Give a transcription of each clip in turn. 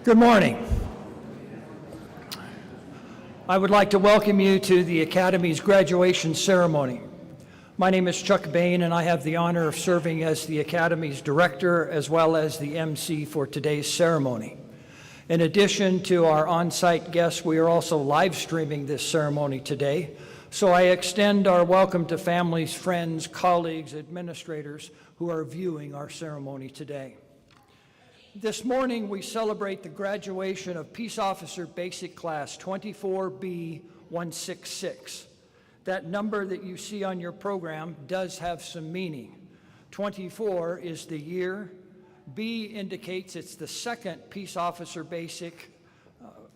Good morning. I would like to welcome you to the Academy's graduation ceremony. My name is Chuck Bain, and I have the honor of serving as the Academy's director as well as the MC for today's ceremony. In addition to our on-site guests, we are also live streaming this ceremony today, so I extend our welcome to families, friends, colleagues, administrators who are viewing our ceremony today. This morning, we celebrate the graduation of Peace Officer Basic Class 24B166. That number that you see on your program does have some meaning. 24 is the year, B indicates it's the second Peace Officer Basic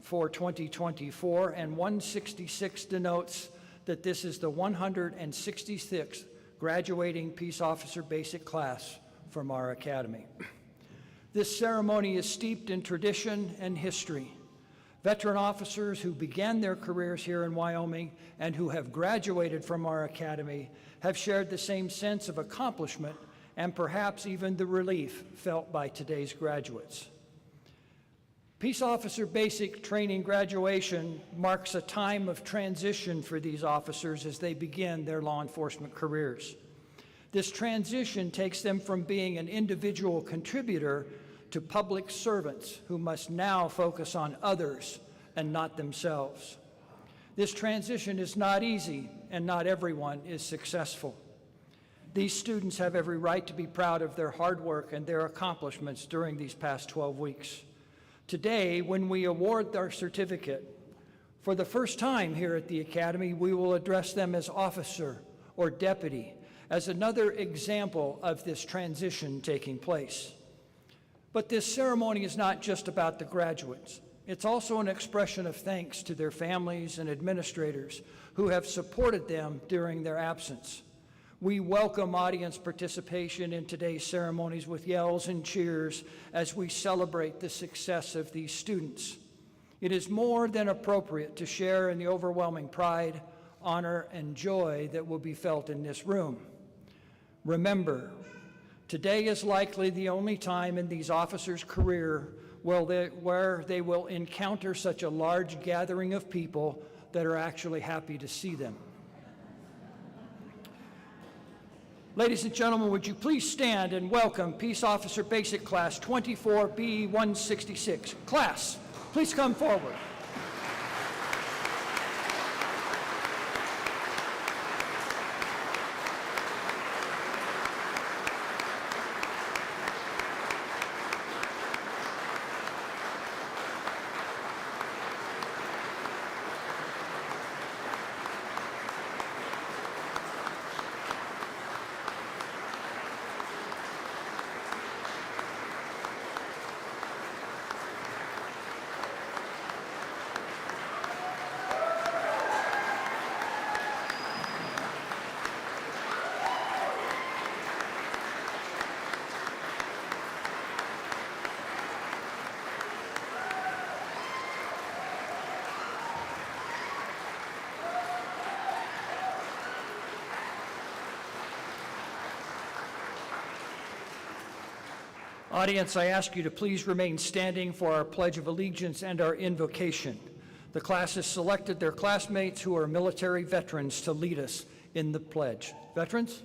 for 2024, and 166 denotes that this is the 166th graduating Peace Officer Basic class from our Academy. This ceremony is steeped in tradition and history. Veteran officers who began their careers here in Wyoming and who have graduated from our Academy have shared the same sense of accomplishment and perhaps even the relief felt by today's graduates. Peace Officer Basic Training graduation marks a time of transition for these officers as they begin their law enforcement careers. This transition takes them from being an individual contributor to public servants who must now focus on others and not themselves. This transition is not easy, and not everyone is successful. These students have every right to be proud of their hard work and their accomplishments during these past 12 weeks. Today, when we award their certificate, for the first time here at the Academy, we will address them as officer or deputy, as another example of this transition taking place. But this ceremony is not just about the graduates. It's also an expression of thanks to their families and administrators who have supported them during their absence. We welcome audience participation in today's ceremonies with yells and cheers as we celebrate the success of these students. It is more than appropriate to share in the overwhelming pride, honor, and joy that will be felt in this room. Remember, today is likely the only time in these officers' career where they will encounter such a large gathering of people that are actually happy to see them. Ladies and gentlemen, would you please stand and welcome Peace Officer Basic Class 24B166. Class, please come forward. Audience, I ask you to please remain standing for our Pledge of Allegiance and our invocation. The class has selected their classmates who are military veterans to lead us in the pledge. Veterans?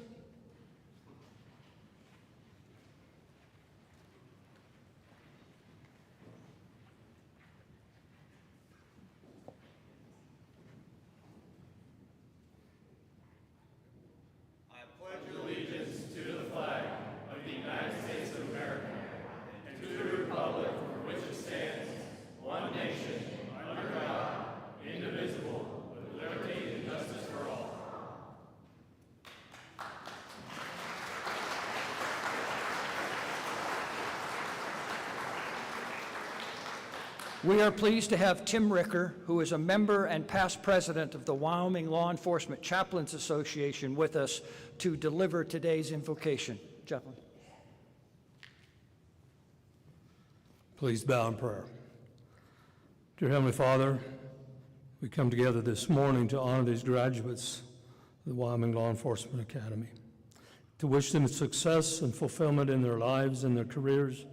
We are pleased to have Tim Ricker, who is a member and past president of the Wyoming Law Enforcement Chaplains Association, with us to deliver today's invocation. Chaplain. Please bow in prayer. Dear Heavenly Father, we come together this morning to honor these graduates of the Wyoming Law Enforcement Academy, to wish them success and fulfillment in their lives and their careers.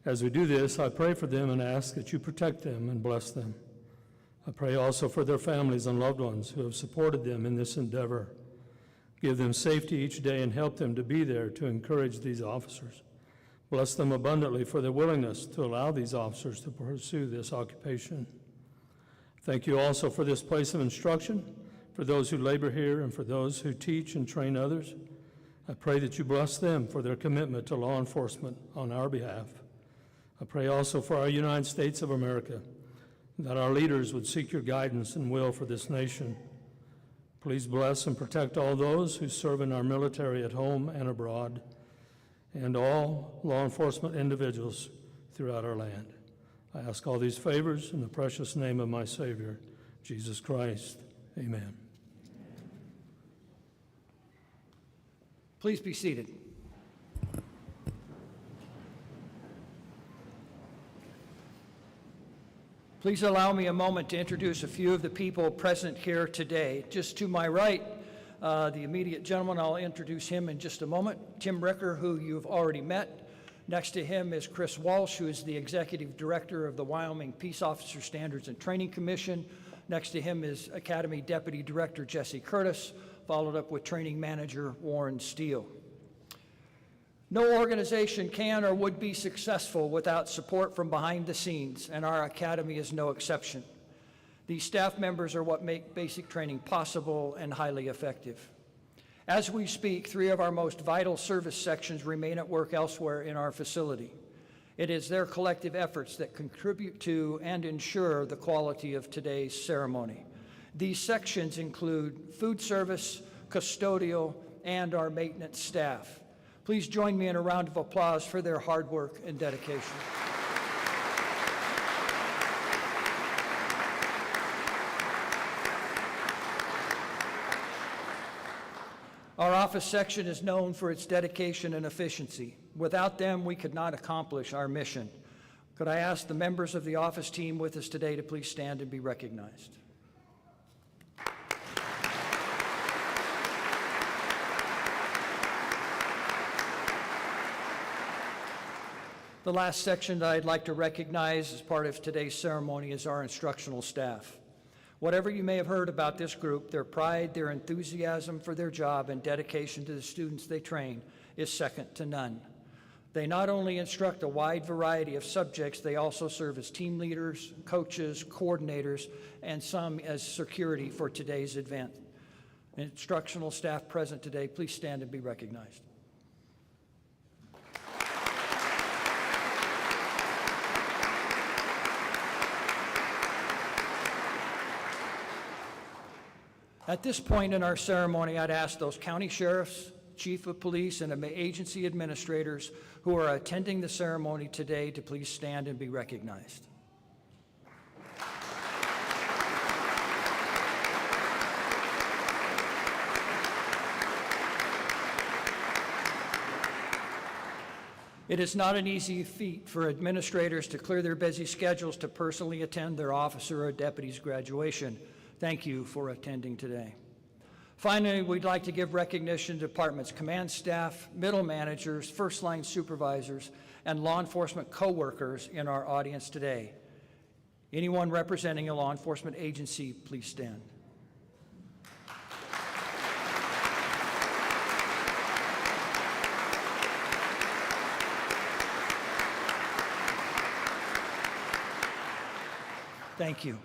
As we do this, I pray for them and ask that you protect them and bless them. I pray also for their families and loved ones who have supported them in this endeavor. Give them safety each day and help them to be there to encourage these officers. Bless them abundantly for their willingness to allow these officers to pursue this occupation. Thank you also for this place of instruction, for those who labor here and for those who teach and train others. I pray that you bless them for their commitment to law enforcement on our behalf. I pray also for our United States of America, that our leaders would seek your guidance and will for this nation. Please bless and protect all those who serve in our military at home and abroad, and all law enforcement individuals throughout our land. I ask all these favors in the precious name of my Savior, Jesus Christ. Amen. Please be seated. Please allow me a moment to introduce a few of the people present here today. Just to my right, the immediate gentleman, I'll introduce him in just a moment. Tim Ricker, who you've already met. Next to him is Chris Walsh, who is the Executive Director of the Wyoming Peace Officer Standards and Training Commission. Next to him is Academy Deputy Director Jesse Curtis, followed up with Training Manager Warren Steele. No organization can or would be successful without support from behind the scenes, and our Academy is no exception. These staff members are what make basic training possible and highly effective. As we speak, 3 of our most vital service sections remain at work elsewhere in our facility. It is their collective efforts that contribute to and ensure the quality of today's ceremony. These sections include food service, custodial, and our maintenance staff. Please join me in a round of applause for their hard work and dedication. Our office section is known for its dedication and efficiency. Without them, we could not accomplish our mission. Could I ask the members of the office team with us today to please stand and be recognized? The last section that I'd like to recognize as part of today's ceremony is our instructional staff. Whatever you may have heard about this group, their pride, their enthusiasm for their job, and dedication to the students they train is second to none. They not only instruct a wide variety of subjects, they also serve as team leaders, coaches, coordinators, and some as security for today's event. Instructional staff present today, please stand and be recognized. At this point in our ceremony, I'd ask those county sheriffs, chief of police, and agency administrators who are attending the ceremony today to please stand and be recognized. It is not an easy feat for administrators to clear their busy schedules to personally attend their officer or deputy's graduation. Thank you for attending today. Finally, we'd like to give recognition to department's command staff, middle managers, first-line supervisors, and law enforcement co-workers in our audience today. Anyone representing a law enforcement agency, please stand. Thank you.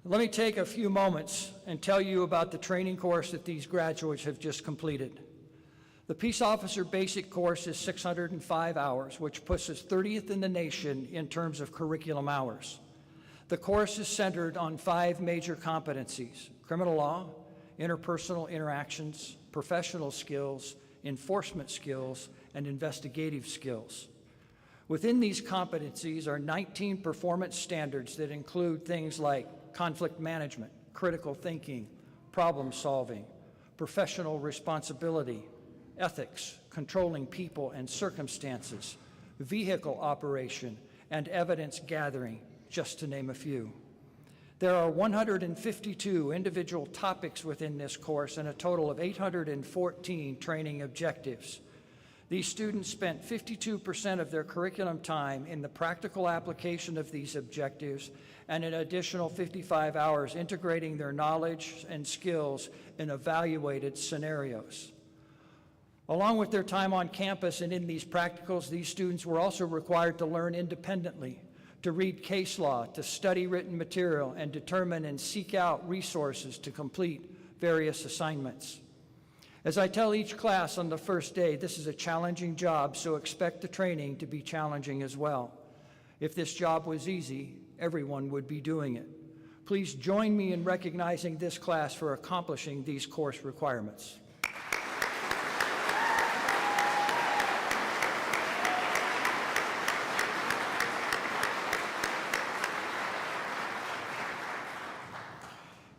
Let me take a few moments and tell you about the training course that these graduates have just completed. The Peace Officer Basic course is 605 hours, which puts us 30th in the nation in terms of curriculum hours. The course is centered on 5 major competencies: criminal law, interpersonal interactions, professional skills, enforcement skills, and investigative skills. Within these competencies are 19 performance standards that include things like conflict management, critical thinking, problem solving, professional responsibility, ethics, controlling people and circumstances, vehicle operation, and evidence gathering, just to name a few. There are 152 individual topics within this course and a total of 814 training objectives. These students spent 52% of their curriculum time in the practical application of these objectives and an additional 55 hours integrating their knowledge and skills in evaluated scenarios. Along with their time on campus and in these practicals, these students were also required to learn independently, to read case law, to study written material, and determine and seek out resources to complete various assignments. As I tell each class on the first day, this is a challenging job, so expect the training to be challenging as well. If this job was easy, everyone would be doing it. Please join me in recognizing this class for accomplishing these course requirements.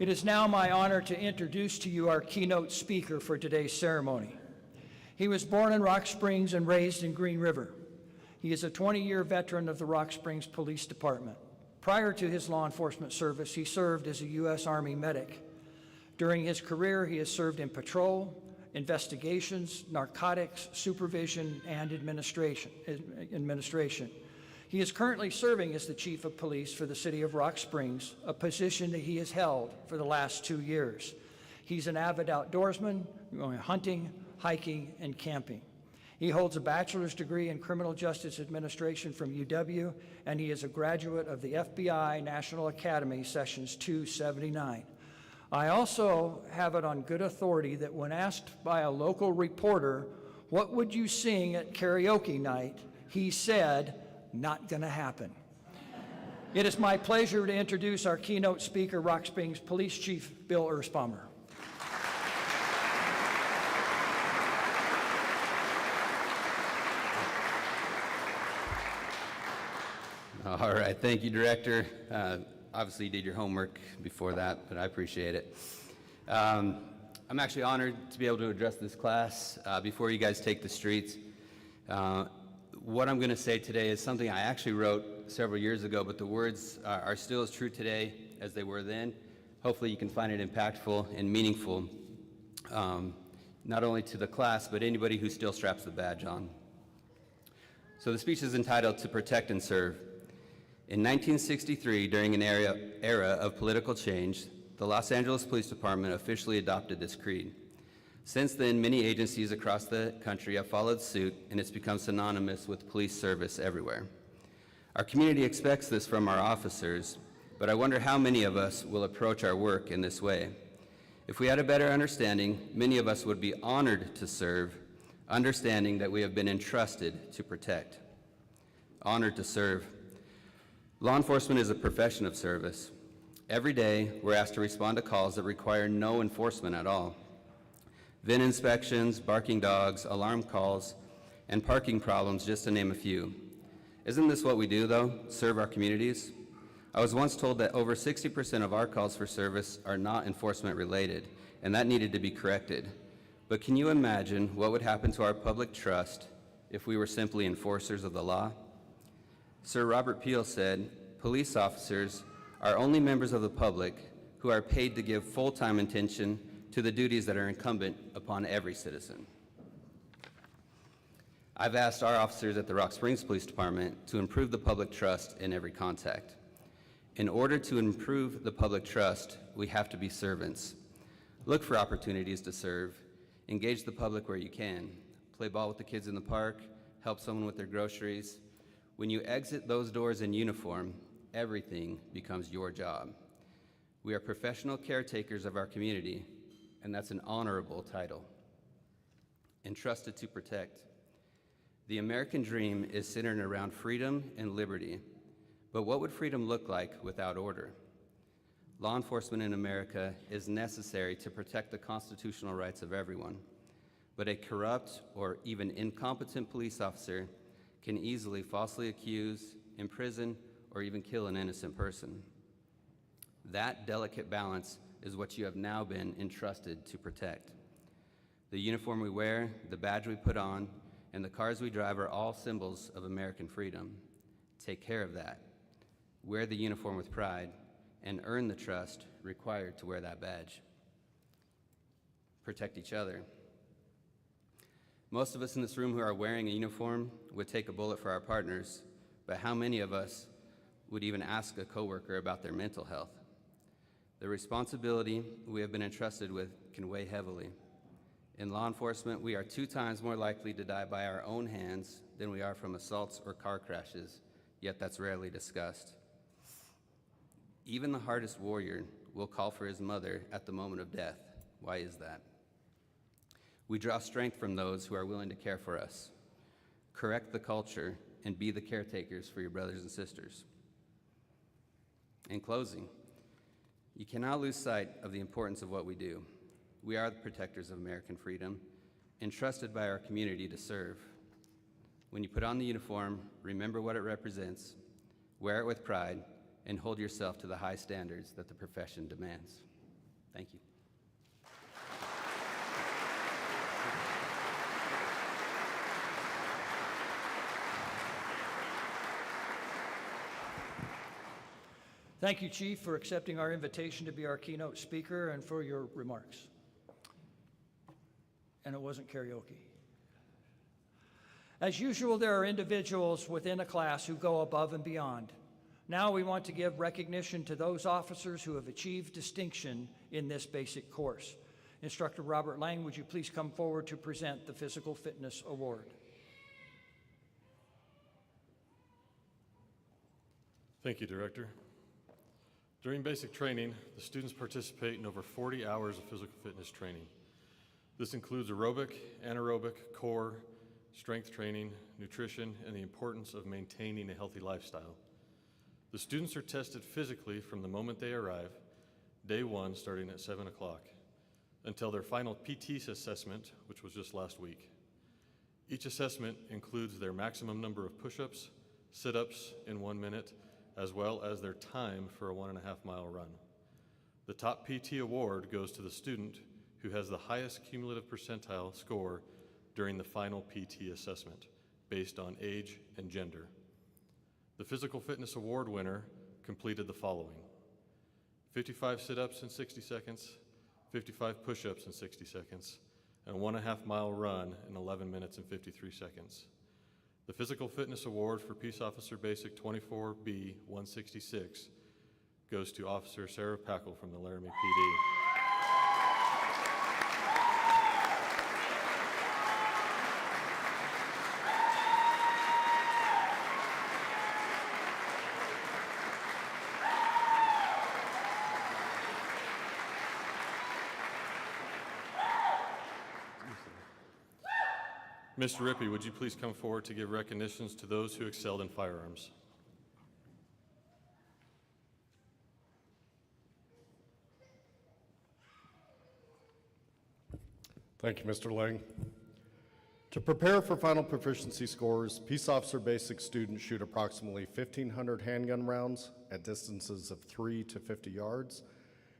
It is now my honor to introduce to you our keynote speaker for today's ceremony. He was born in Rock Springs and raised in Green River. He is a 20-year veteran of the Rock Springs Police Department. Prior to his law enforcement service, he served as a U.S. Army medic. During his career, he has served in patrol, investigations, narcotics, supervision, and administration. He is currently serving as the Chief of Police for the City of Rock Springs, a position that he has held for the last 2 years. He's an avid outdoorsman, going hunting, hiking, and camping. He holds a bachelor's degree in criminal justice administration from UW, and he is a graduate of the FBI National Academy Sessions 279. I also have it on good authority that when asked by a local reporter, "What would you sing at karaoke night?" he said, "Not gonna happen." It is my pleasure to introduce our keynote speaker, Rock Springs Police Chief Bill Erspamer. All right, thank you, Director. Obviously, you did your homework before that, but I appreciate it. I'm actually honored to be able to address this class before you guys take the streets. What I'm going to say today is something I actually wrote several years ago, but the words are still as true today as they were then. Hopefully, you can find it impactful and meaningful, not only to the class, but anybody who still straps the badge on. So the speech is entitled "To Protect and Serve." In 1963, during an era of political change, the Los Angeles Police Department officially adopted this creed. Since then, many agencies across the country have followed suit, and it's become synonymous with police service everywhere. Our community expects this from our officers, but I wonder how many of us will approach our work in this way. If we had a better understanding, many of us would be honored to serve, understanding that we have been entrusted to protect. Honored to serve. Law enforcement is a profession of service. Every day, we're asked to respond to calls that require no enforcement at all. VIN inspections, barking dogs, alarm calls, and parking problems, just to name a few. Isn't this what we do, though? Serve our communities? I was once told that over 60% of our calls for service are not enforcement related, and that needed to be corrected. But can you imagine what would happen to our public trust if we were simply enforcers of the law? Sir Robert Peel said, "Police officers are only members of the public who are paid to give full-time attention to the duties that are incumbent upon every citizen." I've asked our officers at the Rock Springs Police Department to improve the public trust in every contact. In order to improve the public trust, we have to be servants. Look for opportunities to serve. Engage the public where you can. Play ball with the kids in the park. Help someone with their groceries. When you exit those doors in uniform, everything becomes your job. We are professional caretakers of our community, and that's an honorable title. Entrusted to protect. The American dream is centered around freedom and liberty, but what would freedom look like without order? Law enforcement in America is necessary to protect the constitutional rights of everyone, but a corrupt or even incompetent police officer can easily falsely accuse, imprison, or even kill an innocent person. That delicate balance is what you have now been entrusted to protect. The uniform we wear, the badge we put on, and the cars we drive are all symbols of American freedom. Take care of that. Wear the uniform with pride, and earn the trust required to wear that badge. Protect each other. Most of us in this room who are wearing a uniform would take a bullet for our partners, but how many of us would even ask a coworker about their mental health? The responsibility we have been entrusted with can weigh heavily. In law enforcement, we are 2 times more likely to die by our own hands than we are from assaults or car crashes, yet that's rarely discussed. Even the hardest warrior will call for his mother at the moment of death. Why is that? We draw strength from those who are willing to care for us. Correct the culture and be the caretakers for your brothers and sisters. In closing, you cannot lose sight of the importance of what we do. We are the protectors of American freedom, entrusted by our community to serve. When you put on the uniform, remember what it represents, wear it with pride, and hold yourself to the high standards that the profession demands. Thank you. Thank you, Chief, for accepting our invitation to be our keynote speaker and for your remarks. And it wasn't karaoke. As usual, there are individuals within a class who go above and beyond. Now we want to give recognition to those officers who have achieved distinction in this basic course. Instructor Robert Lang, would you please come forward to present the Physical Fitness Award? Thank you, Director. During basic training, the students participate in over 40 hours of physical fitness training. This includes aerobic, anaerobic, core, strength training, nutrition, and the importance of maintaining a healthy lifestyle. The students are tested physically from the moment they arrive, day one starting at 7 o'clock, until their final PT assessment, which was just last week. Each assessment includes their maximum number of push-ups, sit-ups in 1 minute, as well as their time for a 1.5-mile run. The top PT award goes to the student who has the highest cumulative percentile score during the final PT assessment, based on age and gender. The Physical Fitness Award winner completed the following: 55 sit-ups in 60 seconds, 55 push-ups in 60 seconds, and a 1.5-mile run in 11 minutes and 53 seconds. The Physical Fitness Award for Peace Officer Basic 24B 166 goes to Officer Sarah Packle from the Laramie PD. Mr. Rippey, would you please come forward to give recognitions to those who excelled in firearms? Thank you, Mr. Lang. To prepare for final proficiency scores, Peace Officer Basic students shoot approximately 1,500 handgun rounds at distances of 3 to 50 yards,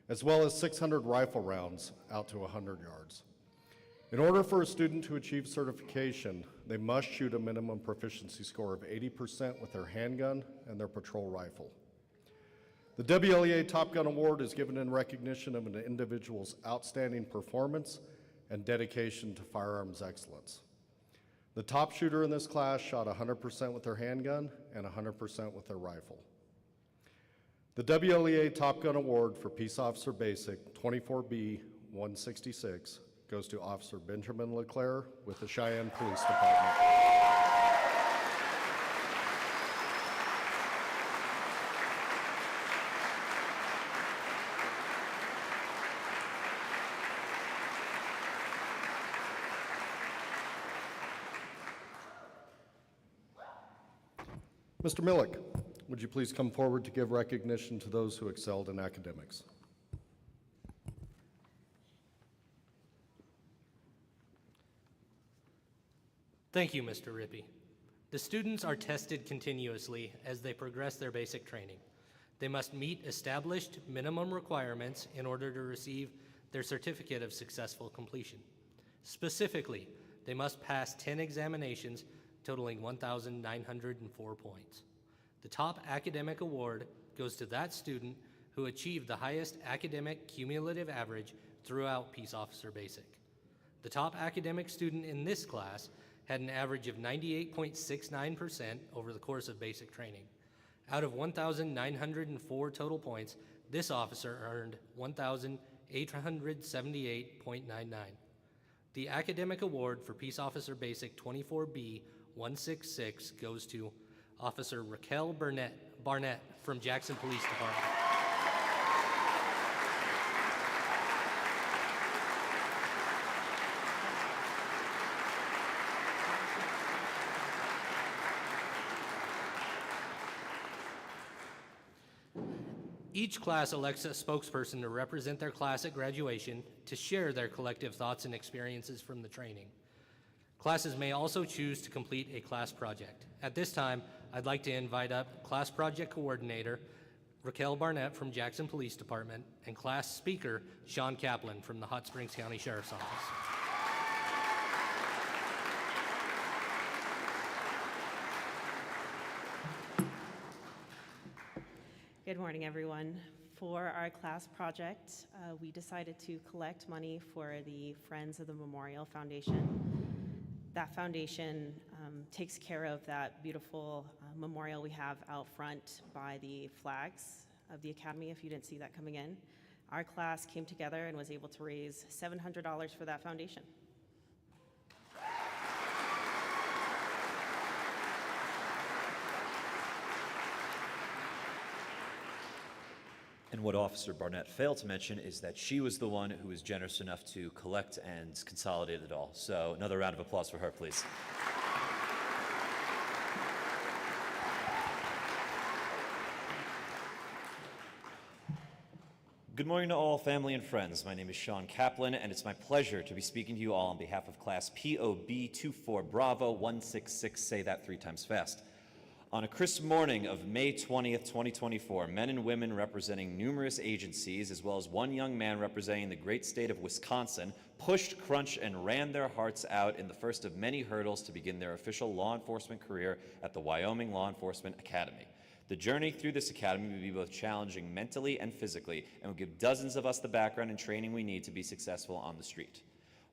as well as 600 rifle rounds out to 100 yards. In order for a student to achieve certification, they must shoot a minimum proficiency score of 80% with their handgun and their patrol rifle. The WLEA Top Gun Award is given in recognition of an individual's outstanding performance and dedication to firearms excellence. The top shooter in this class shot 100% with their handgun and 100% with their rifle. The WLEA Top Gun Award for Peace Officer Basic 24B 166 goes to Officer Benjamin LeClaire with the Cheyenne Police Department. Mr. Millick, would you please come forward to give recognition to those who excelled in academics? Thank you, Mr. Rippey. The students are tested continuously as they progress their basic training. They must meet established minimum requirements in order to receive their certificate of successful completion. Specifically, they must pass 10 examinations totaling 1,904 points. The top academic award goes to that student who achieved the highest academic cumulative average throughout Peace Officer Basic. The top academic student in this class had an average of 98.69% over the course of basic training. Out of 1,904 total points, this officer earned 1,878.99. The academic award for Peace Officer Basic 24B 166 goes to Officer Raquel Barnett from Jackson Police Department. Each class elects a spokesperson to represent their class at graduation to share their collective thoughts and experiences from the training. Classes may also choose to complete a class project. At this time, I'd like to invite up Class Project Coordinator Raquel Barnett from Jackson Police Department and Class Speaker Sean Kaplan from the Hot Springs County Sheriff's Office. Good morning, everyone. For our class project, we decided to collect money for the Friends of the Memorial Foundation. That foundation takes care of that beautiful memorial we have out front by the flags of the Academy, if you didn't see that coming in. Our class came together and was able to raise $700 for that foundation. And what Officer Barnett failed to mention is that she was the one who was generous enough to collect and consolidate it all. So another round of applause for her, please. Good morning to all family and friends. My name is Sean Kaplan, and it's my pleasure to be speaking to you all on behalf of Class P.O.B. Bravo 166. Say that 3 times fast. On a crisp morning of May 20th, 2024, men and women representing numerous agencies, as well as one young man representing the great state of Wisconsin, pushed, crunched, and ran their hearts out in the first of many hurdles to begin their official law enforcement career at the Wyoming Law Enforcement Academy. The journey through this academy will be both challenging mentally and physically, and will give dozens of us the background and training we need to be successful on the street.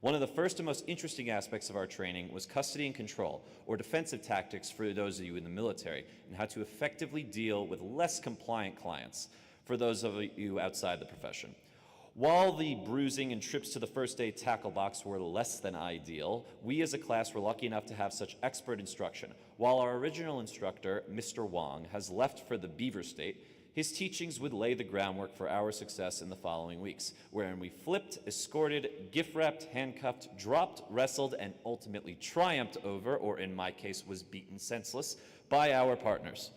One of the first and most interesting aspects of our training was custody and control, or defensive tactics for those of you in the military, and how to effectively deal with less compliant clients for those of you outside the profession. While the bruising and trips to the first aid tackle box were less than ideal, we as a class were lucky enough to have such expert instruction. While our original instructor, Mr. Wong, has left for the Beaver State, his teachings would lay the groundwork for our success in the following weeks, wherein we flipped, escorted, gift-wrapped, handcuffed, dropped, wrestled, and ultimately triumphed over, or in my case was beaten senseless, by our partners.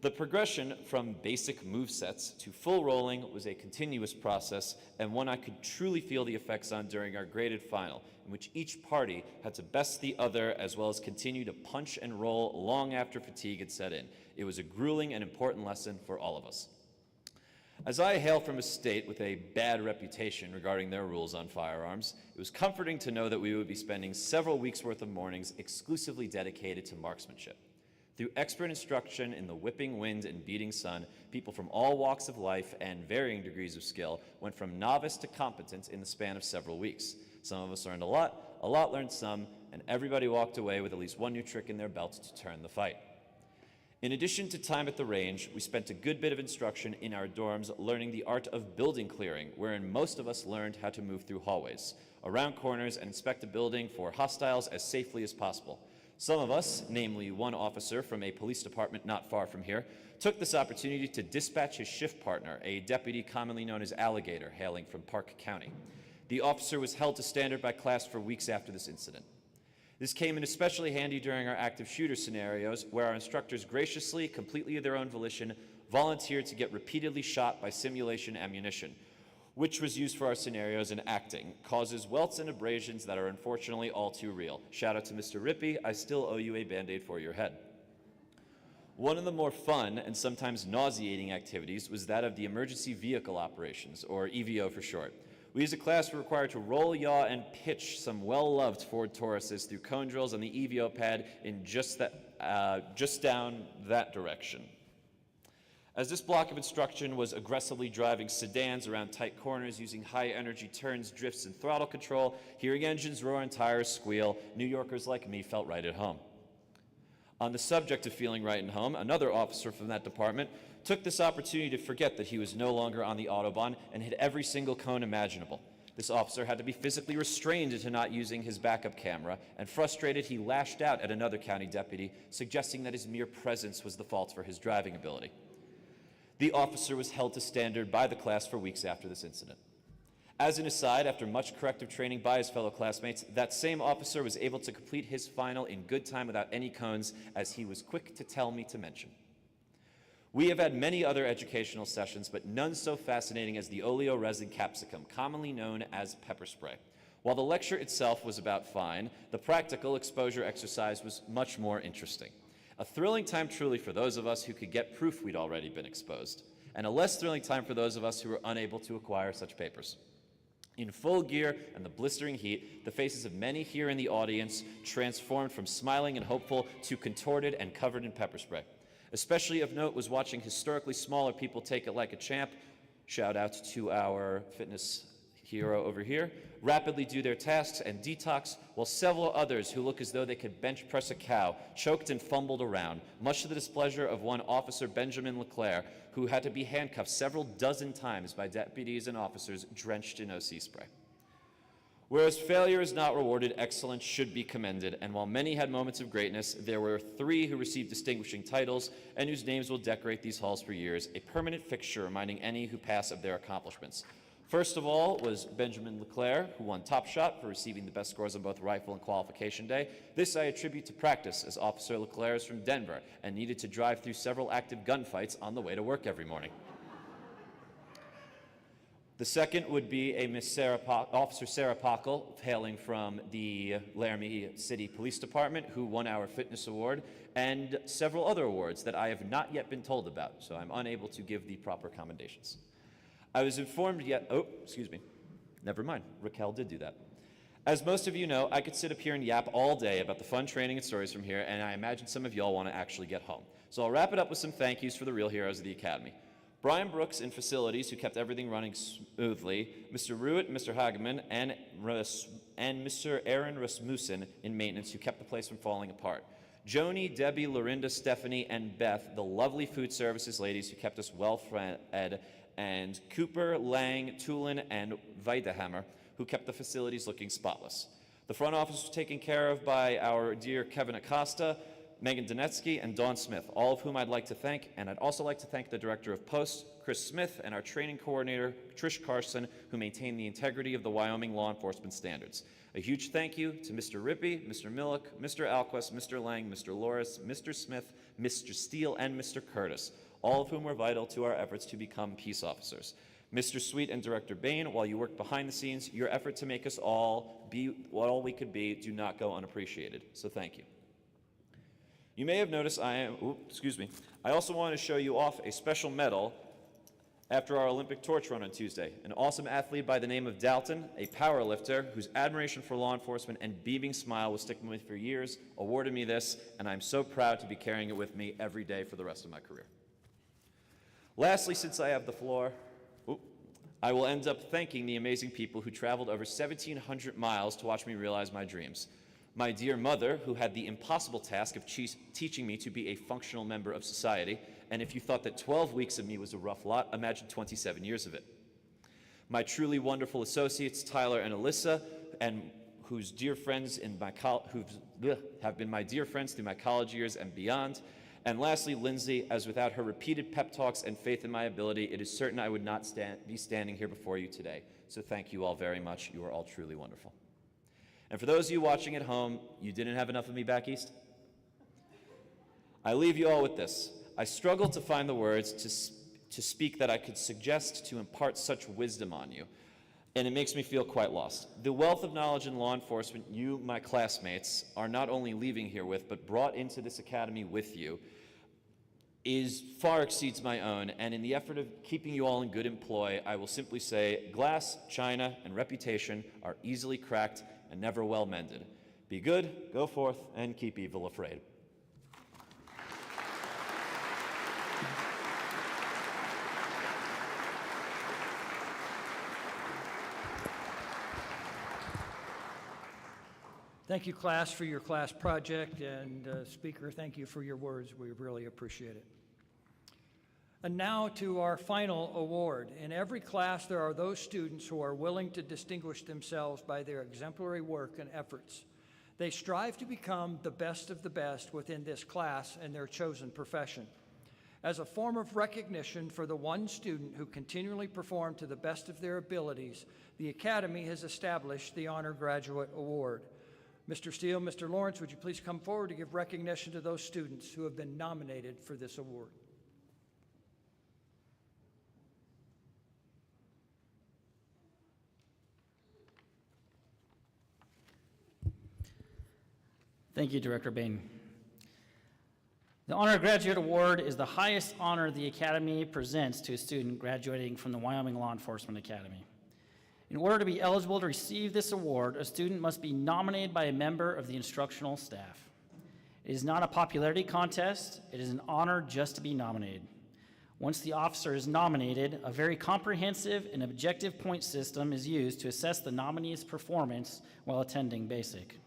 The progression from basic move sets to full rolling was a continuous process, and one I could truly feel the effects on during our graded final, in which each party had to best the other as well as continue to punch and roll long after fatigue had set in. It was a grueling and important lesson for all of us. As I hail from a state with a bad reputation regarding their rules on firearms, it was comforting to know that we would be spending several weeks' worth of mornings exclusively dedicated to marksmanship. Through expert instruction in the whipping wind and beating sun, people from all walks of life and varying degrees of skill went from novice to competent in the span of several weeks. Some of us learned a lot learned some, and everybody walked away with at least one new trick in their belt to turn the fight. In addition to time at the range, we spent a good bit of instruction in our dorms learning the art of building clearing, wherein most of us learned how to move through hallways, around corners, and inspect a building for hostiles as safely as possible. Some of us, namely one officer from a police department not far from here, took this opportunity to dispatch his shift partner, a deputy commonly known as Alligator, hailing from Park County. The officer was held to standard by class for weeks after this incident. This came in especially handy during our active shooter scenarios, where our instructors graciously, completely of their own volition, volunteered to get repeatedly shot by simulation ammunition, which was used for our scenarios in acting, causes welts and abrasions that are unfortunately all too real. Shout out to Mr. Rippey, I still owe you a Band-Aid for your head. One of the more fun and sometimes nauseating activities was that of the emergency vehicle operations, or EVO for short. We as a class were required to roll, yaw, and pitch some well-loved Ford Tauruses through cone drills on the EVO pad in just down that direction. As this block of instruction was aggressively driving sedans around tight corners using high-energy turns, drifts, and throttle control, hearing engines roar and tires squeal, New Yorkers like me felt right at home. On the subject of feeling right at home, another officer from that department took this opportunity to forget that he was no longer on the Autobahn and hit every single cone imaginable. This officer had to be physically restrained into not using his backup camera, and frustrated, he lashed out at another county deputy, suggesting that his mere presence was the fault for his driving ability. The officer was held to standard by the class for weeks after this incident. As an aside, after much corrective training by his fellow classmates, that same officer was able to complete his final in good time without any cones, as he was quick to tell me to mention. We have had many other educational sessions, but none so fascinating as the oleoresin capsicum, commonly known as pepper spray. While the lecture itself was about fine, the practical exposure exercise was much more interesting. A thrilling time truly for those of us who could get proof we'd already been exposed, and a less thrilling time for those of us who were unable to acquire such papers. In full gear and the blistering heat, the faces of many here in the audience transformed from smiling and hopeful to contorted and covered in pepper spray. Especially of note was watching historically smaller people take it like a champ, Shout out to our fitness hero over here, rapidly do their tasks and detox, while several others who look as though they could bench press a cow choked and fumbled around, much to the displeasure of one Officer Benjamin Leclerc, who had to be handcuffed several dozen times by deputies and officers drenched in OC spray. Whereas failure is not rewarded, excellence should be commended, and while many had moments of greatness, there were 3 who received distinguishing titles and whose names will decorate these halls for years, a permanent fixture reminding any who pass of their accomplishments. First of all was Benjamin Leclerc, who won Top Shot for receiving the best scores on both rifle and qualification day. This I attribute to practice, as Officer Leclerc is from Denver and needed to drive through several active gunfights on the way to work every morning. The second would be a Officer Sarah Pockle, hailing from the Laramie City Police Department, who won our fitness award, and several other awards that I have not yet been told about, so I'm unable to give the proper commendations. I was informed never mind, Raquel did do that. As most of you know, I could sit up here and yap all day about the fun training and stories from here, and I imagine some of y'all want to actually get home. So I'll wrap it up with some thank yous for the real heroes of the Academy. Brian Brooks in facilities, who kept everything running smoothly, Mr. Ruitt, Mr. Hageman, and Mr. Aaron Rasmussen in maintenance, who kept the place from falling apart. Joni, Debbie, Lorinda, Stephanie, and Beth, the lovely food services ladies who kept us well fed, and Cooper, Lang, Tulin, and Weidehammer, who kept the facilities looking spotless. The front office was taken care of by our dear Kevin Acosta, Megan Donetsky, and Dawn Smith, all of whom I'd like to thank, and I'd also like to thank the Director of P.O.S.T, Chris Smith, and our training coordinator, Trish Carson, who maintain the integrity of the Wyoming law enforcement standards. A huge thank you to Mr. Rippey, Mr. Millick, Mr. Alquist, Mr. Lang, Mr. Loris, Mr. Smith, Mr. Steele, and Mr. Curtis, all of whom were vital to our efforts to become peace officers. Mr. Sweet and Director Bain, while you work behind the scenes, your effort to make us all be what all we could be do not go unappreciated, so thank you. You may have noticed I also want to show you off a special medal after our Olympic torch run on Tuesday. An awesome athlete by the name of Dalton, a power lifter whose admiration for law enforcement and beaming smile will stick with me for years, awarded me this, and I'm so proud to be carrying it with me every day for the rest of my career. Lastly, since I have the floor, I will end up thanking the amazing people who traveled over 1,700 miles to watch me realize my dreams. My dear mother, who had the impossible task of teaching me to be a functional member of society, and if you thought that 12 weeks of me was a rough lot, imagine 27 years of it. My truly wonderful associates, Tyler and Alyssa, and whose dear friends have been my dear friends through my college years and beyond. And lastly, Lindsay, as without her repeated pep talks and faith in my ability, it is certain I would not be standing here before you today. So thank you all very much. You are all truly wonderful. And for those of you watching at home, you didn't have enough of me back east? I leave you all with this. I struggled to find the words to speak that I could suggest to impart such wisdom on you, and it makes me feel quite lost. The wealth of knowledge in law enforcement you, my classmates, are not only leaving here with, but brought into this academy with you, far exceeds my own, and in the effort of keeping you all in good employ, I will simply say, glass, china, and reputation are easily cracked and never well mended. Be good, go forth, and keep evil afraid. Thank you, class, for your class project, and Speaker, thank you for your words. We really appreciate it. And now to our final award. In every class, there are those students who are willing to distinguish themselves by their exemplary work and efforts. They strive to become the best of the best within this class and their chosen profession. As a form of recognition for the one student who continually performed to the best of their abilities, the Academy has established the Honor Graduate Award. Mr. Steele, Mr. Lawrence, would you please come forward to give recognition to those students who have been nominated for this award? Thank you, Director Bain. The Honor Graduate Award is the highest honor the Academy presents to a student graduating from the Wyoming Law Enforcement Academy. In order to be eligible to receive this award, a student must be nominated by a member of the instructional staff. It is not a popularity contest. It is an honor just to be nominated. Once the officer is nominated, a very comprehensive and objective point system is used to assess the nominee's performance while attending basic.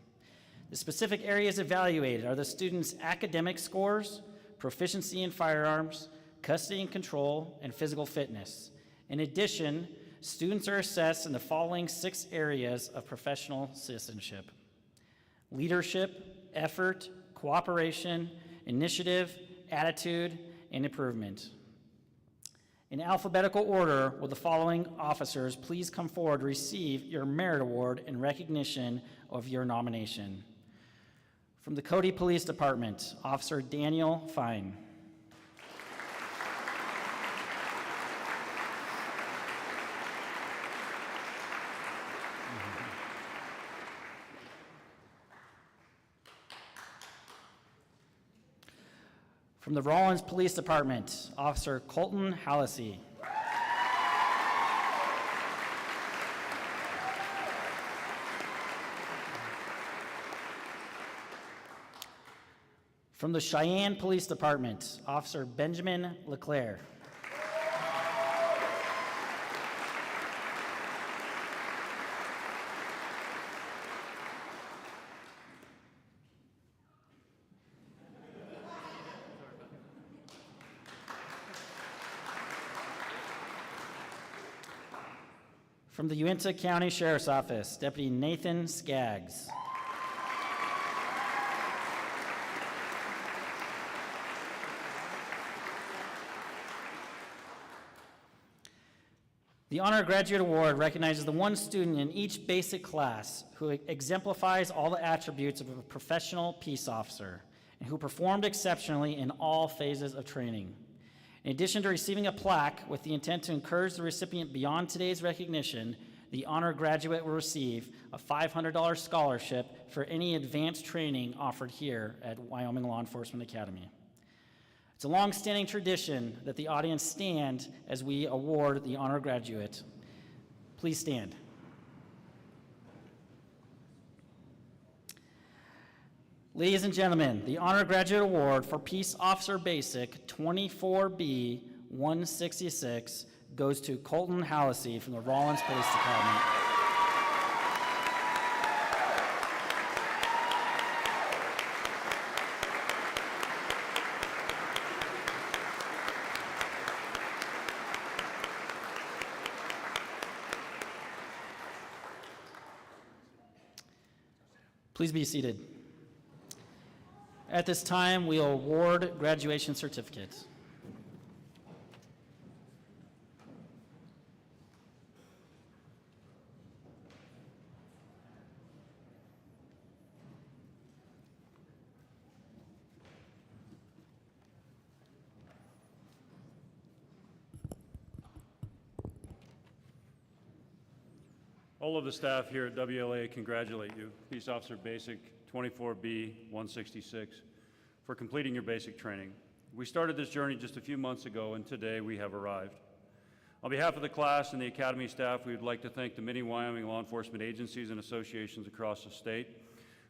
The specific areas evaluated are the student's academic scores, proficiency in firearms, custody and control, and physical fitness. In addition, students are assessed in the following 6 areas of professional citizenship: leadership, effort, cooperation, initiative, attitude, and improvement. In alphabetical order, will the following officers please come forward to receive your merit award in recognition of your nomination? From the Cody Police Department, Officer Daniel Fine. From the Rawlins Police Department, Officer Colton Hallisey. From the Cheyenne Police Department, Officer Benjamin LeClaire. From the Uintah County Sheriff's Office, Deputy Nathan Skaggs. The Honor Graduate Award recognizes the one student in each basic class who exemplifies all the attributes of a professional peace officer and who performed exceptionally in all phases of training. In addition to receiving a plaque with the intent to encourage the recipient beyond today's recognition, the honor graduate will receive a $500 scholarship for any advanced training offered here at Wyoming Law Enforcement Academy. It's a long-standing tradition that the audience stand as we award the honor graduate. Please stand. Ladies and gentlemen, the Honor Graduate Award for Peace Officer Basic 24B 166 goes to Colton Hallisey from the Rawlins Police Department. Please be seated. At this time, we'll award graduation certificates. All of the staff here at WLA congratulate you, Peace Officer Basic 24B 166, for completing your basic training. We started this journey just a few months ago, and today we have arrived. On behalf of the class and the Academy staff, we would like to thank the many Wyoming law enforcement agencies and associations across the state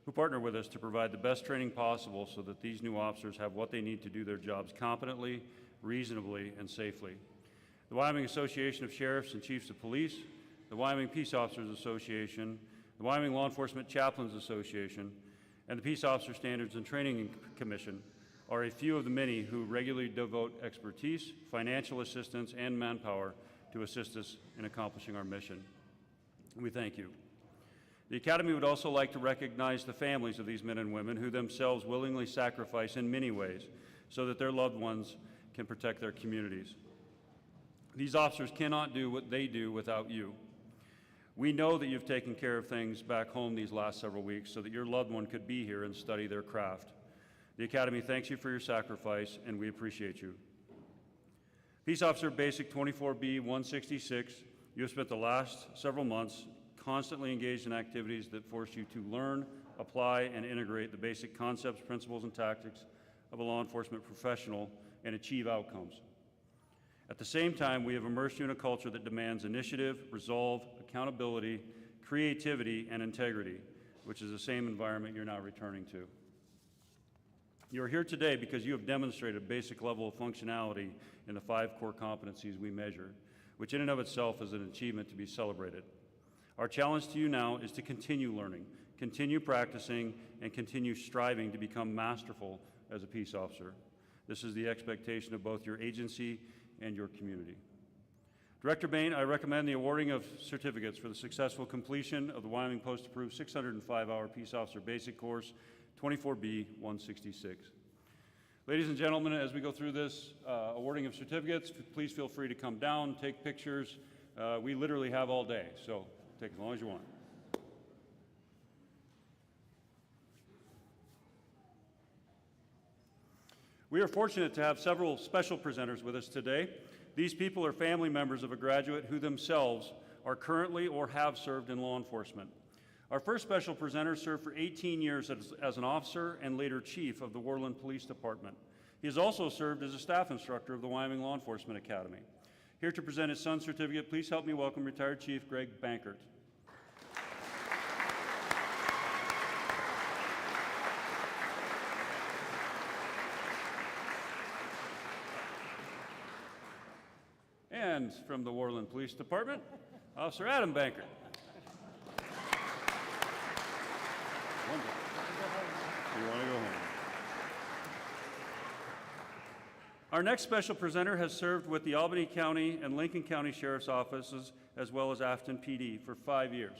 who partner with us to provide the best training possible so that these new officers have what they need to do their jobs competently, reasonably, and safely. The Wyoming Association of Sheriffs and Chiefs of Police, the Wyoming Peace Officers Association, the Wyoming Law Enforcement Chaplains Association, and the Peace Officer Standards and Training Commission are a few of the many who regularly devote expertise, financial assistance, and manpower to assist us in accomplishing our mission. We thank you. The Academy would also like to recognize the families of these men and women who themselves willingly sacrifice in many ways so that their loved ones can protect their communities. These officers cannot do what they do without you. We know that you've taken care of things back home these last several weeks so that your loved one could be here and study their craft. The Academy thanks you for your sacrifice, and we appreciate you. Peace Officer Basic 24B 166, you have spent the last several months constantly engaged in activities that force you to learn, apply, and integrate the basic concepts, principles, and tactics of a law enforcement professional and achieve outcomes. At the same time, we have immersed you in a culture that demands initiative, resolve, accountability, creativity, and integrity, which is the same environment you're now returning to. You are here today because you have demonstrated a basic level of functionality in the 5 core competencies we measure, which in and of itself is an achievement to be celebrated. Our challenge to you now is to continue learning, continue practicing, and continue striving to become masterful as a peace officer. This is the expectation of both your agency and your community. Director Bain, I recommend the awarding of certificates for the successful completion of the Wyoming Post approved 605-hour Peace Officer Basic Course 24B 166. Ladies and gentlemen, as we go through this awarding of certificates, please feel free to come down, take pictures. We literally have all day, so take as long as you want. We are fortunate to have several special presenters with us today. These people are family members of a graduate who themselves are currently or have served in law enforcement. Our first special presenter served for 18 years as an officer and later chief of the Worland Police Department. He has also served as a staff instructor of the Wyoming Law Enforcement Academy. Here to present his son's certificate, please help me welcome retired Chief Greg Bankert. And from the Worland Police Department, Officer Adam Bankert. You want to go home. Our next special presenter has served with the Albany County and Lincoln County Sheriff's Offices as well as Afton PD for 5 years.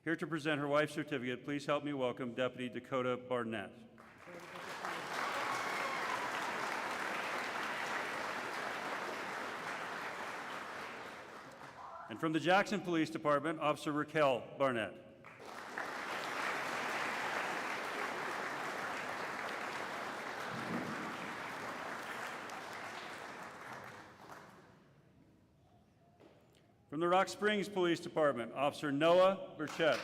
Here to present her wife's certificate, please help me welcome Deputy Dakota Barnett. And from the Jackson Police Department, Officer Raquel Barnett. From the Rock Springs Police Department, Officer Noah Burchett.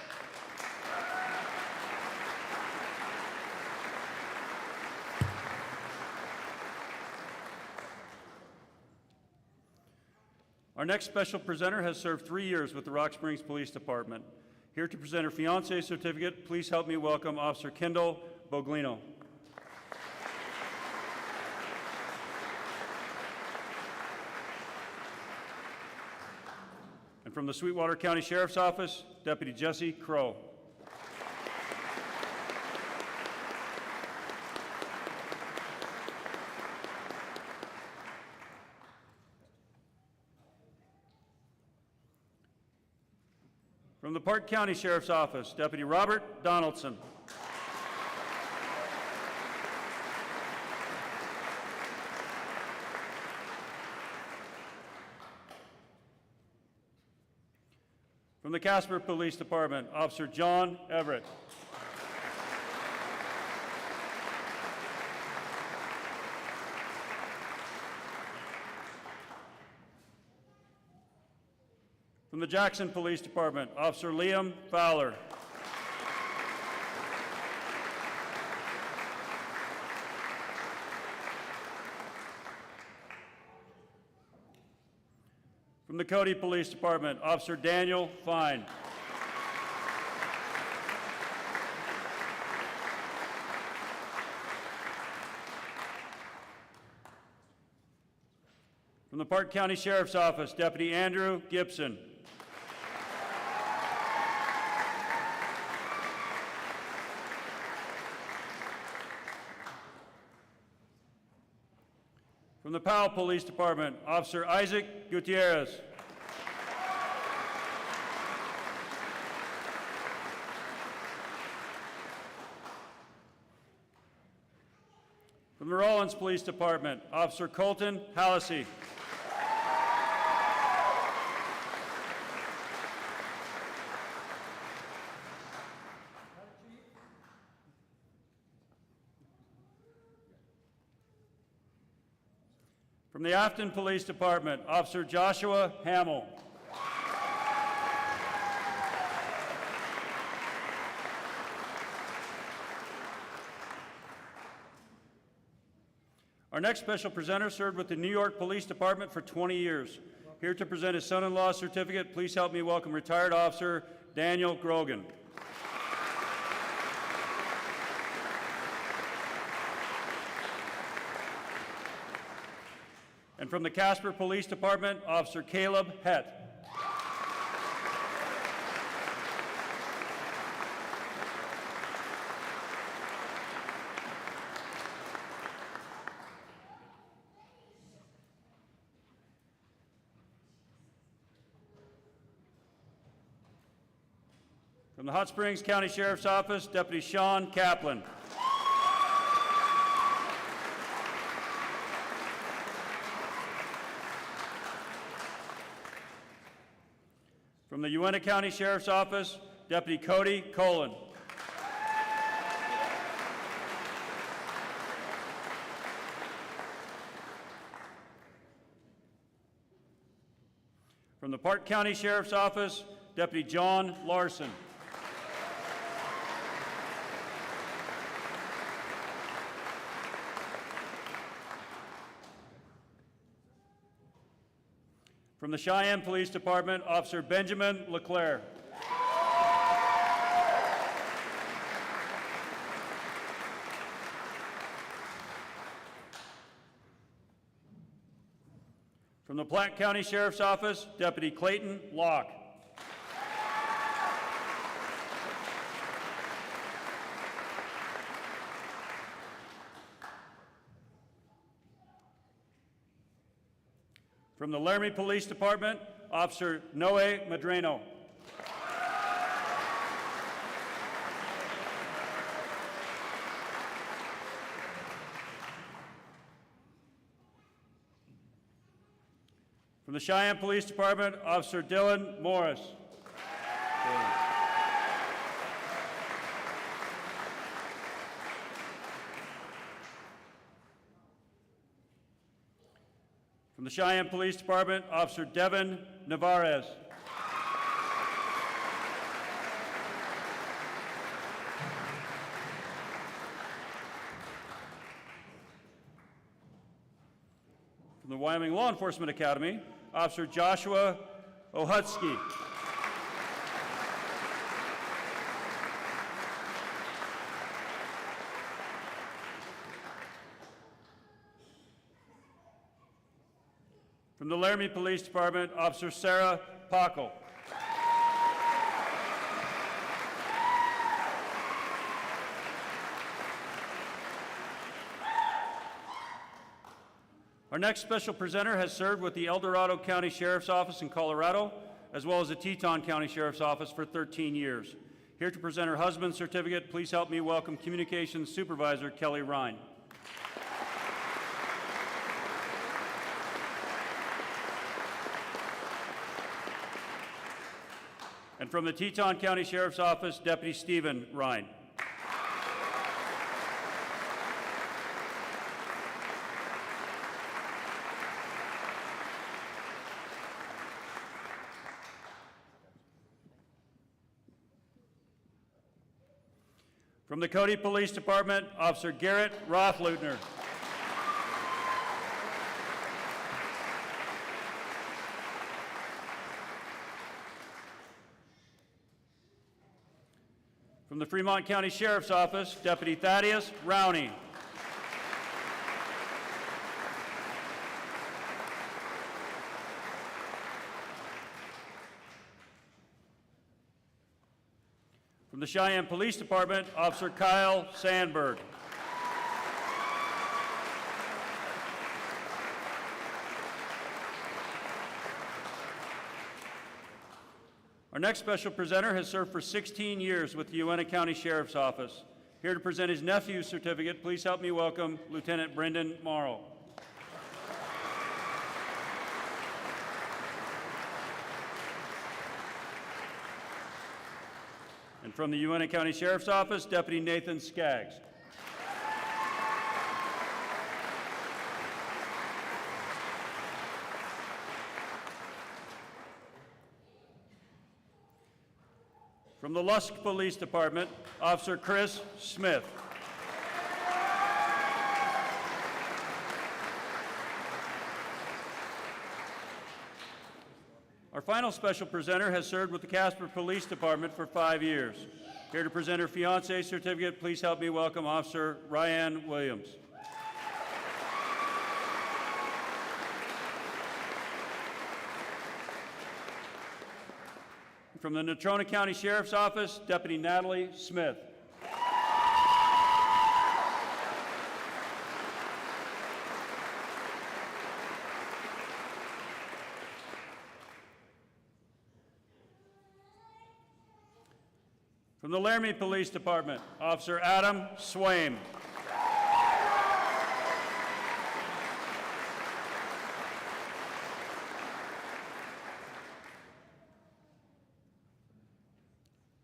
Our next special presenter has served 3 years with the Rock Springs Police Department. Here to present her fiancé certificate, please help me welcome Officer Kendall Boglino. And from the Sweetwater County Sheriff's Office, Deputy Jesse Crow. From the Park County Sheriff's Office, Deputy Robert Donaldson. From the Casper Police Department, Officer John Everett. From the Jackson Police Department, Officer Liam Fowler. From the Cody Police Department, Officer Daniel Fine. From the Park County Sheriff's Office, Deputy Andrew Gibson. From the Powell Police Department, Officer Isaac Gutierrez. From the Rawlins Police Department, Officer Colton Hallisey. From the Afton Police Department, Officer Joshua Hamill. Our next special presenter served with the New York Police Department for 20 years. Here to present his son-in-law certificate, please help me welcome retired Officer Daniel Grogan. And from the Casper Police Department, Officer Caleb Hett. From the Hot Springs County Sheriff's Office, Deputy Sean Kaplan. From the Uintah County Sheriff's Office, Deputy Cody Colon. From the Park County Sheriff's Office, Deputy John Larson. From the Cheyenne Police Department, Officer Benjamin LeClaire. From the Platte County Sheriff's Office, Deputy Clayton Locke. From the Laramie Police Department, Officer Noe Madreno. From the Cheyenne Police Department, Officer Dylan Morris. From the Cheyenne Police Department, Officer Devin Navarez. From the Wyoming Law Enforcement Academy, Officer Joshua Ohutsky. From the Laramie Police Department, Officer Sarah Pockel. Our next special presenter has served with the El Dorado County Sheriff's Office in Colorado, as well as the Teton County Sheriff's Office for 13 years. Here to present her husband's certificate, please help me welcome Communications Supervisor Kelly Ryan. And from the Teton County Sheriff's Office, Deputy Stephen Ryan. From the Cody Police Department, Officer Garrett Rothleutner. From the Fremont County Sheriff's Office, Deputy Thaddeus Rowney. From the Cheyenne Police Department, Officer Kyle Sandberg. Our next special presenter has served for 16 years with the Uintah County Sheriff's Office. Here to present his nephew's certificate, please help me welcome Lieutenant Brendan Morrow. And from the Uintah County Sheriff's Office, Deputy Nathan Skaggs. From the Lusk Police Department, Officer Chris Smith. Our final special presenter has served with the Casper Police Department for 5 years. Here to present her fiancé's certificate, please help me welcome Officer Ryan Williams. From the Natrona County Sheriff's Office, Deputy Natalie Smith. From the Laramie Police Department, Officer Adam Swaim.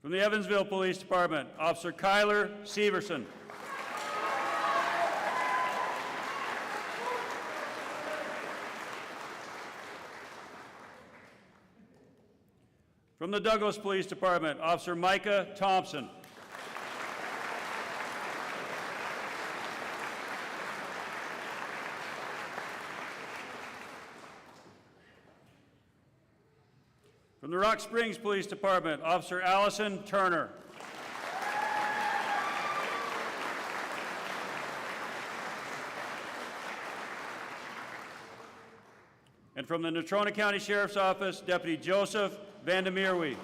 From the Evansville Police Department, Officer Kyler Severson. From the Douglas Police Department, Officer Micah Thompson. From the Rock Springs Police Department, Officer Allison Turner. And from the Natrona County Sheriff's Office, Deputy Joseph Vandemeerwe.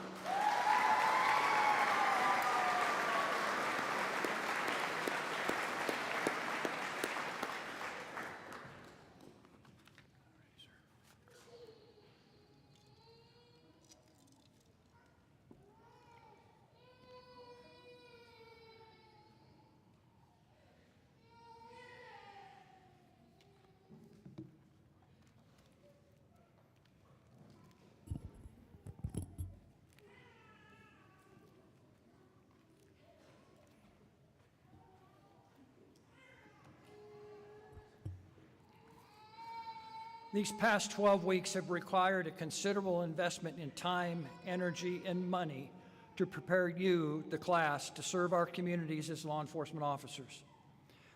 These past 12 weeks have required a considerable investment in time, energy, and money to prepare you, the class, to serve our communities as law enforcement officers.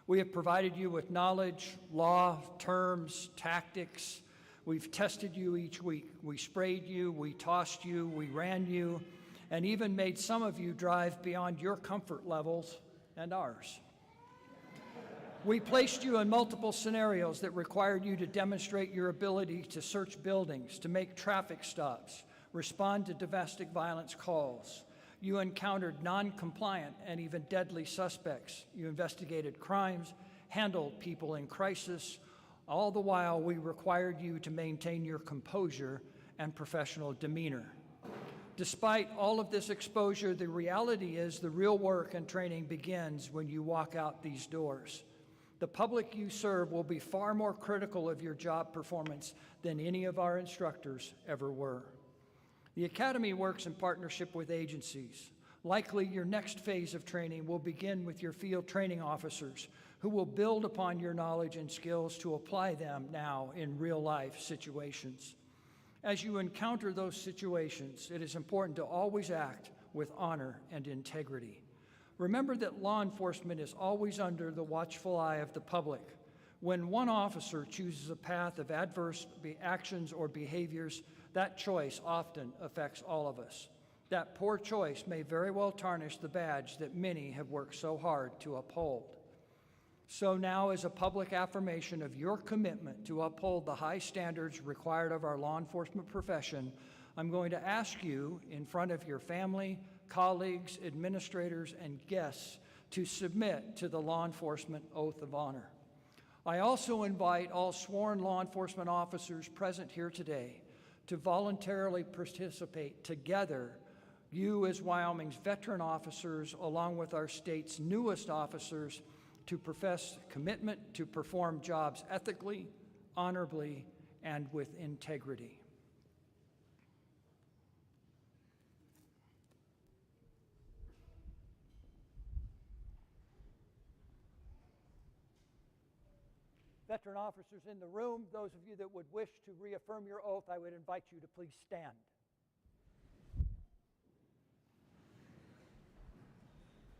We have provided you with knowledge, law, terms, tactics. We've tested you each week. We sprayed you, we tossed you, we ran you, and even made some of you drive beyond your comfort levels and ours. We placed you in multiple scenarios that required you to demonstrate your ability to search buildings, to make traffic stops, respond to domestic violence calls. You encountered non-compliant and even deadly suspects. You investigated crimes, handled people in crisis. All the while, we required you to maintain your composure and professional demeanor. Despite all of this exposure, the reality is the real work and training begins when you walk out these doors. The public you serve will be far more critical of your job performance than any of our instructors ever were. The Academy works in partnership with agencies. Likely, your next phase of training will begin with your field training officers, who will build upon your knowledge and skills to apply them now in real-life situations. As you encounter those situations, it is important to always act with honor and integrity. Remember that law enforcement is always under the watchful eye of the public. When one officer chooses a path of adverse actions or behaviors, that choice often affects all of us. That poor choice may very well tarnish the badge that many have worked so hard to uphold. So now, as a public affirmation of your commitment to uphold the high standards required of our law enforcement profession, I'm going to ask you, in front of your family, colleagues, administrators, and guests, to submit to the Law Enforcement Oath of Honor. I also invite all sworn law enforcement officers present here today to voluntarily participate together, you as Wyoming's veteran officers, along with our state's newest officers, to profess commitment to perform jobs ethically, honorably, and with integrity. Veteran officers in the room, those of you that would wish to reaffirm your oath, I would invite you to please stand.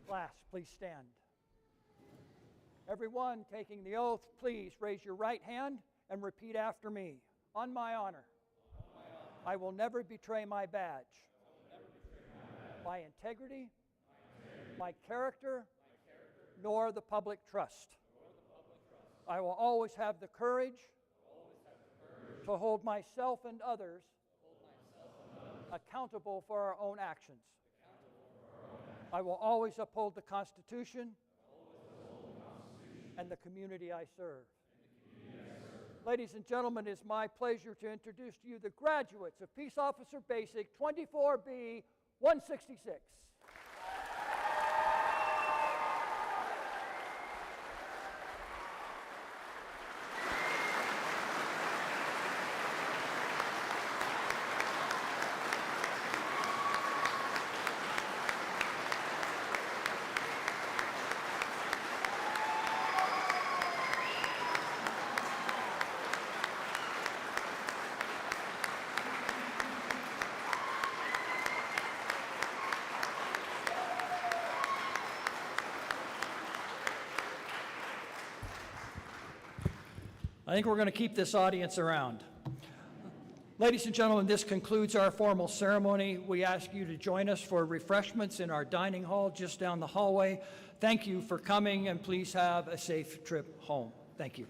Class, please stand. Everyone taking the oath, please raise your right hand and repeat after me. On my honor, I will never betray my badge, my integrity, my character, nor the public trust. I will always have the courage to hold myself and others accountable for our own actions. I will always uphold the Constitution and the community I serve. Ladies and gentlemen, it's my pleasure to introduce to you the graduates of Peace Officer Basic 24B 166. I think we're going to keep this audience around. Ladies and gentlemen, this concludes our formal ceremony. We ask you to join us for refreshments in our dining hall just down the hallway. Thank you for coming, and please have a safe trip home. Thank you.